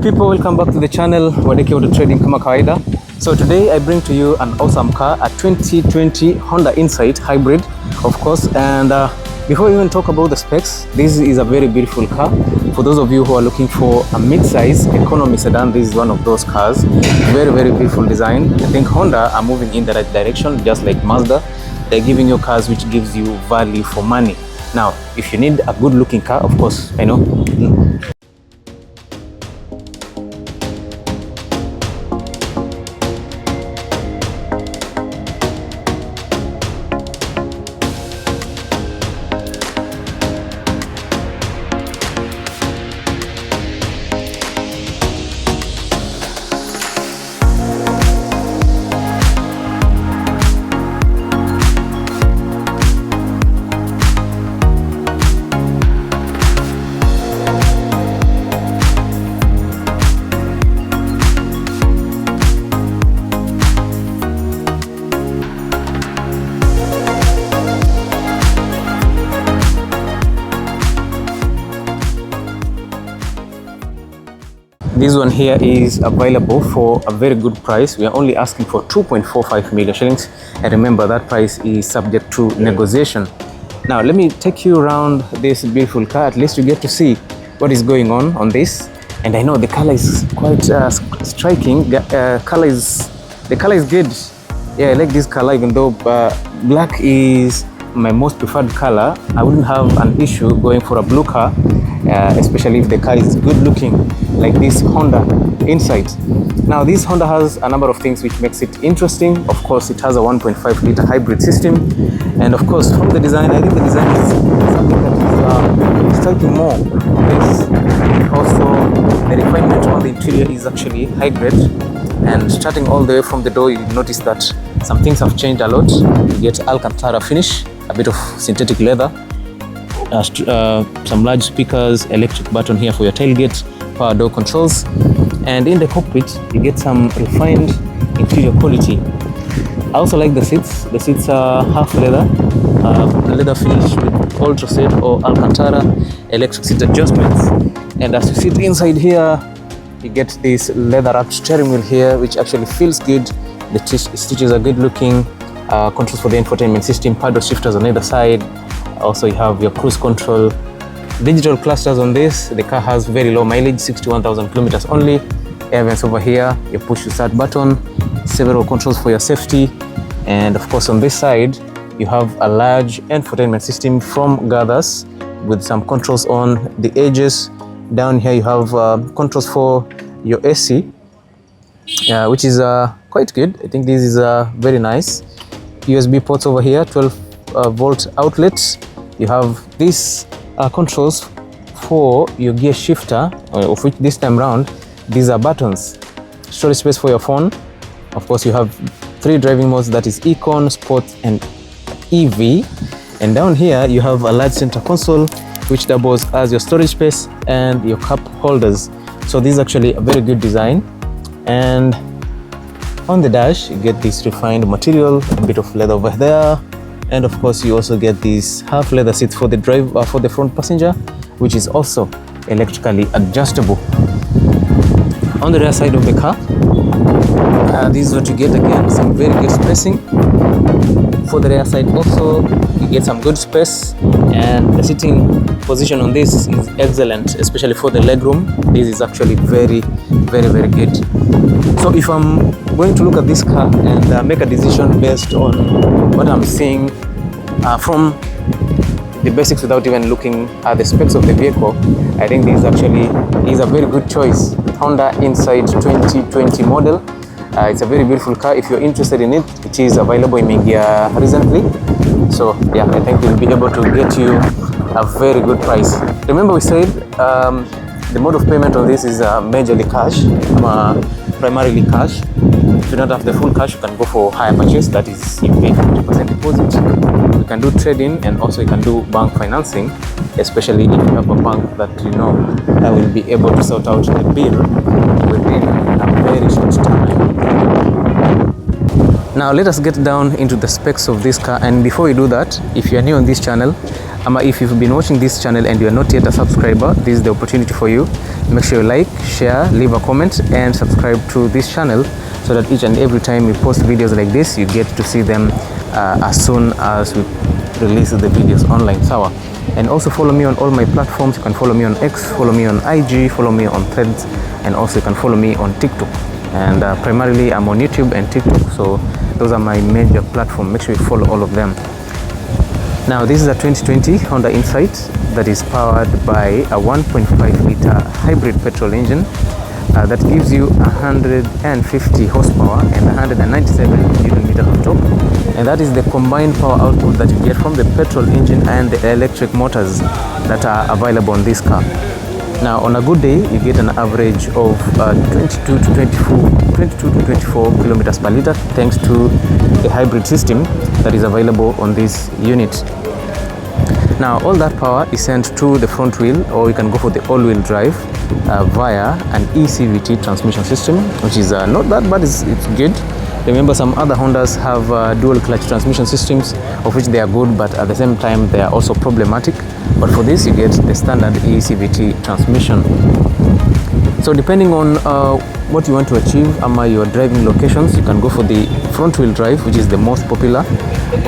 people, welcome back to the channel Wadeke Auto Trading kama kawaida. So today I bring to you an awesome car, a 2020 Honda Insight hybrid, of course. And before we even talk about the specs, this is a very beautiful car. For those of you who are looking for a mid-size economy sedan, this is one of those cars. Very beautiful design. I think Honda are moving in the right direction, just like Mazda. They're giving you cars which gives you value for money. Now, if you need a good looking car, of course, I know. This one here is available for a very good price. We are only asking for 2.45 million shillings. And remember, that price is subject to negotiation. Now, let me take you around this beautiful car. At least you get to see what is going on this. And I know the color is quite striking. The color is good. Yeah, I like this color, even though black is my most preferred color. I wouldn't have an issue going for a blue car, especially if the car is good looking, like this Honda Insight. Now, this Honda has a number of things which makes it interesting. Of course, it has a 1.5 liter hybrid system, and of course, from the design, I think the design is something that is striking more. This also, the refinement on the interior is actually hybrid, and starting all the way from the door, you notice that some things have changed a lot. You get Alcantara finish, a bit of synthetic leather, some large speakers, electric button here for your tailgate, power door controls, and in the cockpit you get some refined interior quality. I also like the seats. The seats are half leather, leather finish with ultra set or Alcantara electric seat adjustments. And as you sit inside here, you get this leather wrapped steering wheel here, which actually feels good. The stitches are good looking. Controls for the infotainment system, paddle shifters on either side. Also, you have your cruise control, digital clusters on this. The car has very low mileage, 61,000 kilometers only. Air vents over here, your push to start button, several controls for your safety. And of course, on this side, you have a large infotainment system from Gathers with some controls on the edges. Down here, you have controls for your AC, which is quite good. I think this is very nice. USB ports over here, 12 volt outlets. You have these controls for your gear shifter, of which this time round these are buttons. Storage space for your phone. Of course, you have 3 driving modes, that is Econ, Sport and EV. And down here you have a large center console which doubles as your storage space and your cup holders. So this is actually a very good design. And on the dash you get this refined material, a bit of leather over there. And of course, you also get these half leather seats for the for the front passenger, which is also electrically adjustable. On the rear side of the car, this is what you get. Again, some very good spacing. For the rear side also, you get some good space, and the sitting position on this is excellent, especially for the legroom. This is actually very good. So if I'm going to look at this car and make a decision based on what I'm seeing from the basics without even looking at the specs of the vehicle, I think this actually is a very good choice. Honda Insight 2020 model. It's a very beautiful car. If you're interested in it, it is available in India recently. So yeah, I think we'll be able to get you a very good price. Remember, we said the mode of payment on this is majorly cash, primarily cash. If you don't have the full cash, you can go for hire purchase, that is you pay 50% deposit. You can do trading, and also you can do bank financing, especially if you have a bank that you know that will be able to sort out the bill within a very short time. Now let us get down into the specs of this car, and before we do that, if you are new on this channel, if you've been watching this channel and you are not yet a subscriber, this is the opportunity for you. Make sure you like, share, leave a comment and subscribe to this channel so that each and every time we post videos like this, you get to see them as soon as we release the videos online. Sawa. And also follow me on all my platforms. You can follow me on X, follow me on IG, follow me on Threads, and also you can follow me on TikTok. And primarily I'm on YouTube and TikTok, so those are my major platforms. Make sure you follow all of them. Now this is a 2020 Honda Insight that is powered by a 1.5 liter hybrid petrol engine that gives you 150 horsepower and 197 Newton meters of torque, and that is the combined power output that you get from the petrol engine and the electric motors that are available on this car. Now on a good day you get an average of 22 to 24 kilometers per liter thanks to the hybrid system that is available on this unit. Now all that power is sent to the front wheel, or you can go for the all-wheel drive via an ECVT transmission system, which is not that bad, it's good. Remember, some other Hondas have dual clutch transmission systems, of which they are good, but at the same time they are also problematic. But for this you get the standard ECVT transmission. So depending on what you want to achieve your driving locations, you can go for the front wheel drive, which is the most popular,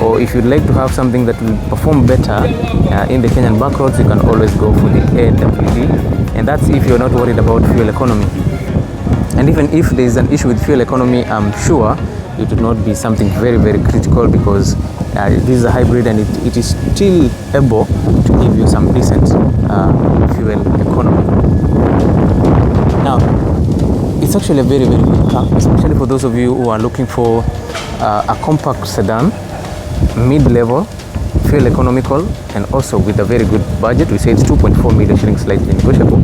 or if you'd like to have something that will perform better in the Kenyan back roads, you can always go for the AWD, and that's if you're not worried about fuel economy. And even if there is an issue with fuel economy, I'm sure it would not be something very, very critical, because this is a hybrid and it is still able to give you some decent fuel economy. Now, it's actually a very, very good car, especially for those of you who are looking for a compact sedan, mid-level, fuel economical, and also with a very good budget. We say it's 2.4 million shillings, slightly negotiable.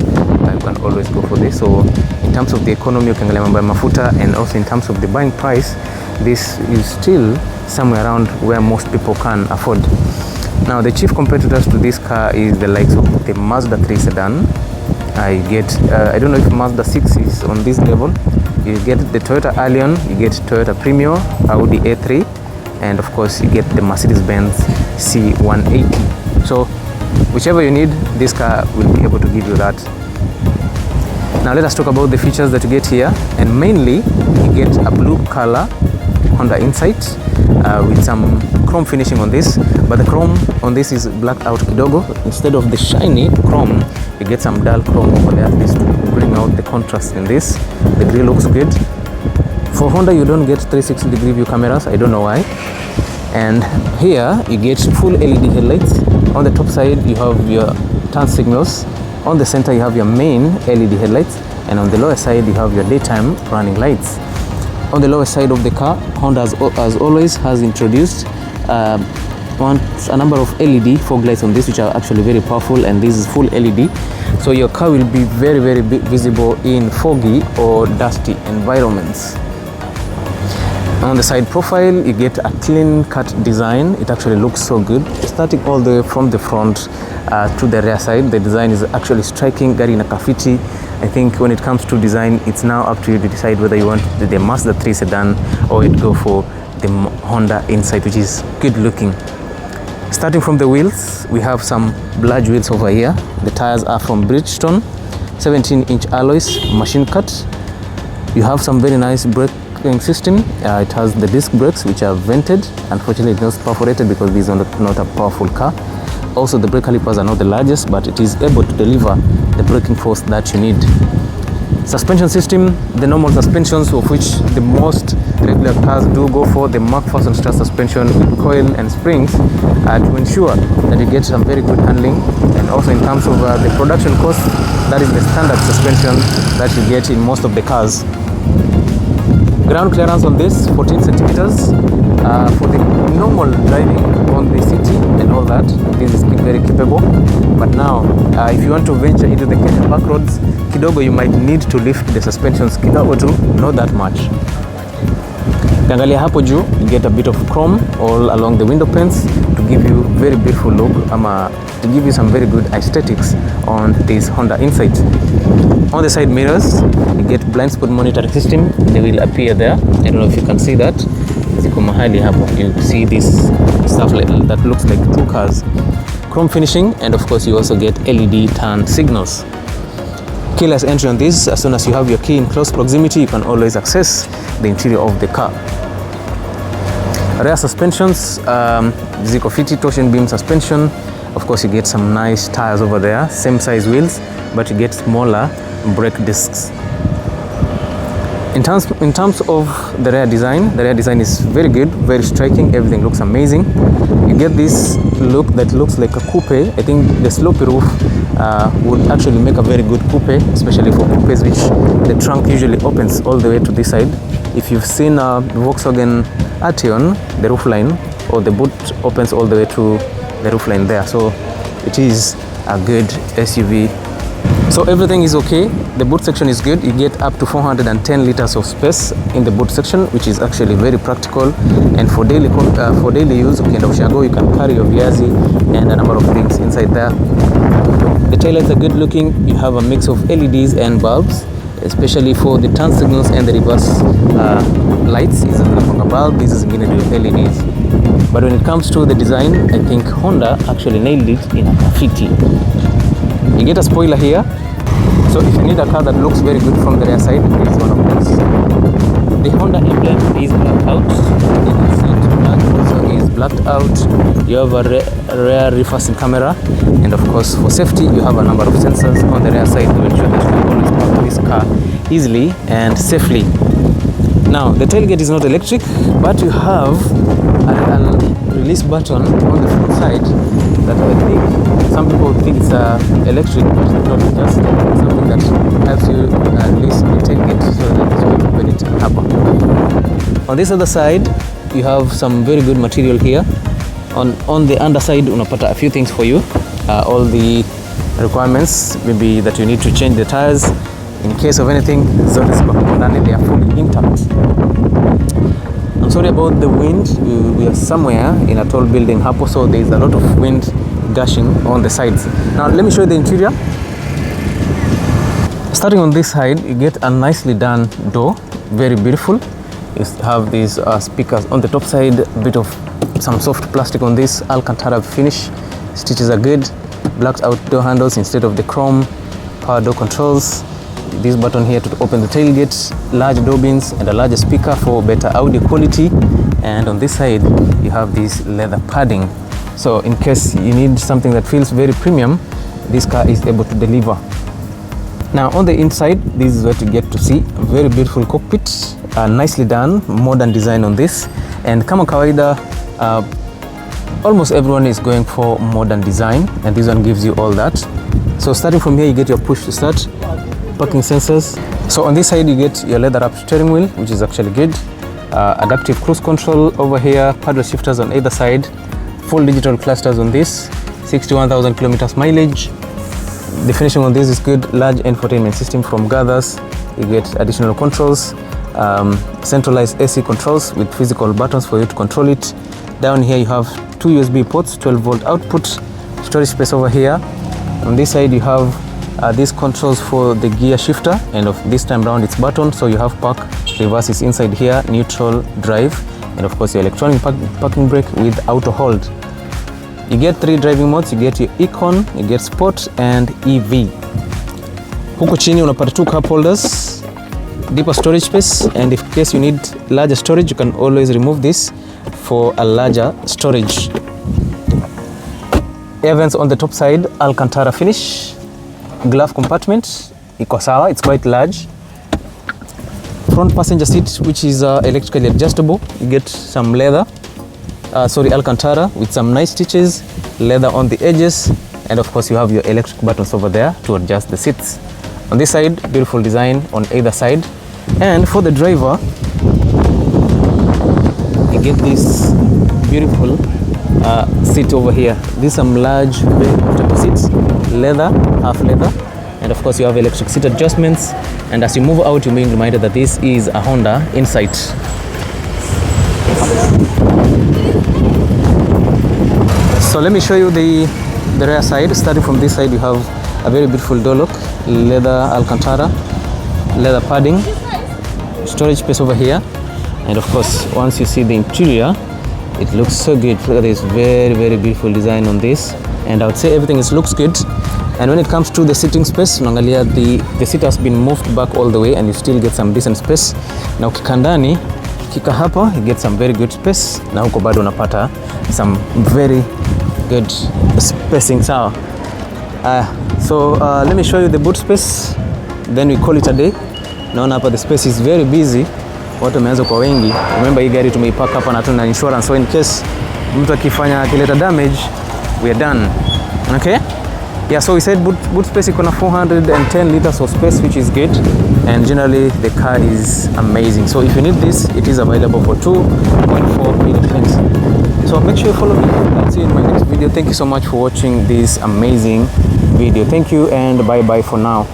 You can always go for this. So in terms of the economy, you can get mafuta, and also in terms of the buying price, this is still somewhere around where most people can afford. Now the chief competitors to this car is the likes of the Mazda 3 sedan. I don't know if Mazda 6 is on this level. You get the Toyota Allion, you get Toyota Premio, Audi A3, and of course you get the Mercedes-Benz C180. So whichever you need, this car will be able to give you that. Now let us talk about the features that you get here, and mainly you get a blue color Honda Insight with some chrome finishing on this, but the chrome on this is blacked out kidogo. Instead of the shiny chrome, you get some dull chrome over there, at least to bring out the contrast in this. The grille looks good. For Honda you don't get 360-degree view cameras, I don't know why. And here you get full LED headlights. On the top side you have your turn signals. On the center you have your main LED headlights, and on the lower side you have your daytime running lights. On the lower side of the car, Honda as always has introduced a number of LED fog lights on this, which are actually very powerful, and this is full LED, so your car will be very, very visible in foggy or dusty environments. On the side profile you get a clean cut design. It actually looks so good, starting all the way from the front to the rear side. The design is actually striking, gari na kafiti. I think when it comes to design, it's now up to you to decide whether you want the Mazda 3 sedan or you'd go for the Honda Insight, which is good looking. Starting from the wheels, we have some large wheels over here. The tires are from Bridgestone, 17-inch alloys, machine cut. You have some very nice braking system. It has the disc brakes, which are vented. Unfortunately, it's not perforated because this is not a powerful car. Also, the brake calipers are not the largest, but it is able to deliver the braking force that you need. Suspension system, the normal suspensions, of which the most regular cars do go for, the McPherson strut suspension with coil and springs to ensure that you get some very good handling. And also in terms of the production cost, that is the standard suspension that you get in most of the cars. Ground clearance on this 14 centimeters for the normal driving on the city and all that. This is very capable. But now if you want to venture into the Kenyan back roads, kidogo, you might need to lift the suspensions kidogo too, not that much. Ukiangalia hapo juu, you get a bit of chrome all along the window panes to give you very beautiful look, to give you some very good aesthetics on this Honda Insight. On the side mirrors, you get blind spot monitoring system. They will appear there. I don't know if you can see that. Ziko mahali hapo. You see this stuff that looks like two cars. Chrome finishing, and of course you also get LED turn signals. keyless entry on this. As soon as you have your key in close proximity, you can always access the interior of the car. Rear suspensions, ziko fiti, torsion beam suspension. Of course, you get some nice tires over there, same size wheels, but you get smaller brake discs. In terms of the rear design is very good, very striking. Everything looks amazing. You get this look that looks like a coupe. I think the slopey roof would actually make a very good coupe, especially for coupes which the trunk usually opens all the way to this side. If you've seen a Volkswagen Arteon, the roof line or the boot opens all the way to the roof line there. So it is a good SUV. So everything is okay. The boot section is good. You get up to 410 liters of space in the boot section, which is actually very practical. And for daily use, you can carry your viazi and a number of things inside there. The taillights are good looking. You have a mix of LEDs and bulbs, especially for the turn signals and the reverse lights. This is a bulb. This is LEDs. But when it comes to the design, I think Honda actually nailed it in a graffiti. You get a spoiler here, so if you need a car that looks very good from the rear side, it is one of those. The Honda emblem is blacked out. The seat also is blacked out. You have a rear reversing camera, and of course for safety you have a number of sensors on the rear side to ensure that you can always park this car easily and safely. Now the tailgate is not electric, but you have a release button on the front side that I think some people think it's electric, but it's not. Just something that helps you release the tailgate so that you open it and happen. On this other side, you have some very good material here. On the underside, unapata a few things for you. All the requirements, maybe that you need to change the tires in case of anything. Zote ziko hapo ndani, they are fully intact. I'm sorry about the wind. We are somewhere in a tall building hapo, so there is a lot of wind gushing on the sides. Now let me show you the interior. Starting on this side, you get a nicely done door, very beautiful. You have these speakers on the top side, a bit of some soft plastic on this, Alcantara finish. Stitches are good. Blacked out door handles instead of the chrome. Power door controls. This button here to open the tailgate, large door bins and a larger speaker for better audio quality. And on this side you have this leather padding, so in case you need something that feels very premium, this car is able to deliver. Now on the inside, this is what you get to see. A very beautiful cockpit, nicely done, modern design on this. And kama kawaida, almost everyone is going for modern design, and this one gives you all that. So starting from here, you get your push to start, parking sensors. So on this side you get your leather wrapped steering wheel, which is actually good. Adaptive cruise control over here, paddle shifters on either side, full digital clusters on this, 61,000 kilometers mileage. The finishing on this is good. Large infotainment system from Gathers. You get additional controls, centralized AC controls with physical buttons for you to control it. Down here you have two USB ports, 12-volt output, storage space over here. On this side you have these controls for the gear shifter, and of this time round it's button, so you have park, reverse is inside here, neutral, drive, and of course your electronic parking brake with auto hold. You get 3 driving modes. You get your Econ, you get Sport and EV. Huku chini unapata 2 cup holders, deeper storage space, and in case you need larger storage you can always remove this for a larger storage. Air vents on the top side, Alcantara finish. Glove compartment, iko sawa, it's quite large. Front passenger seat, which is electrically adjustable. You get some leather, Alcantara with some nice stitches, leather on the edges, and of course you have your electric buttons over there to adjust the seats. On this side, beautiful design on either side. And for the driver, you get this beautiful seat over here. These some large, very comfortable seats, leather, half leather, and of course you have electric seat adjustments. And as you move out, you're being reminded that this is a Honda Insight. So let me show you the rear side. Starting from this side, you have a very beautiful door lock, leather Alcantara, leather padding, storage space over here, and of course once you see the interior, it looks so good. Look at this very, very beautiful design on this, and I would say everything looks good. And when it comes to the sitting space, unaangalia the seat has been moved back all the way and you still get some decent space. Na ukikaa ndani, kika hapa, you get some very good space. Na huko bado unapata some very good spacing, sawa. So let me show you the boot space, then we call it a day. Naona hapa the space is very busy, watu wameanza kwa wengi. Remember hii gari tumeipark hapa na tuna insurance, so in case mtu akifanya akileta damage, we are done. Okay? Yeah, so we said boot space iko na 410 liters of space, which is good, and generally the car is amazing. So if you need this, it is available for 2.4 million shillings. So make sure you follow me. I'll see you in my next video. Thank you so much for watching this amazing video. Thank you and bye bye for now.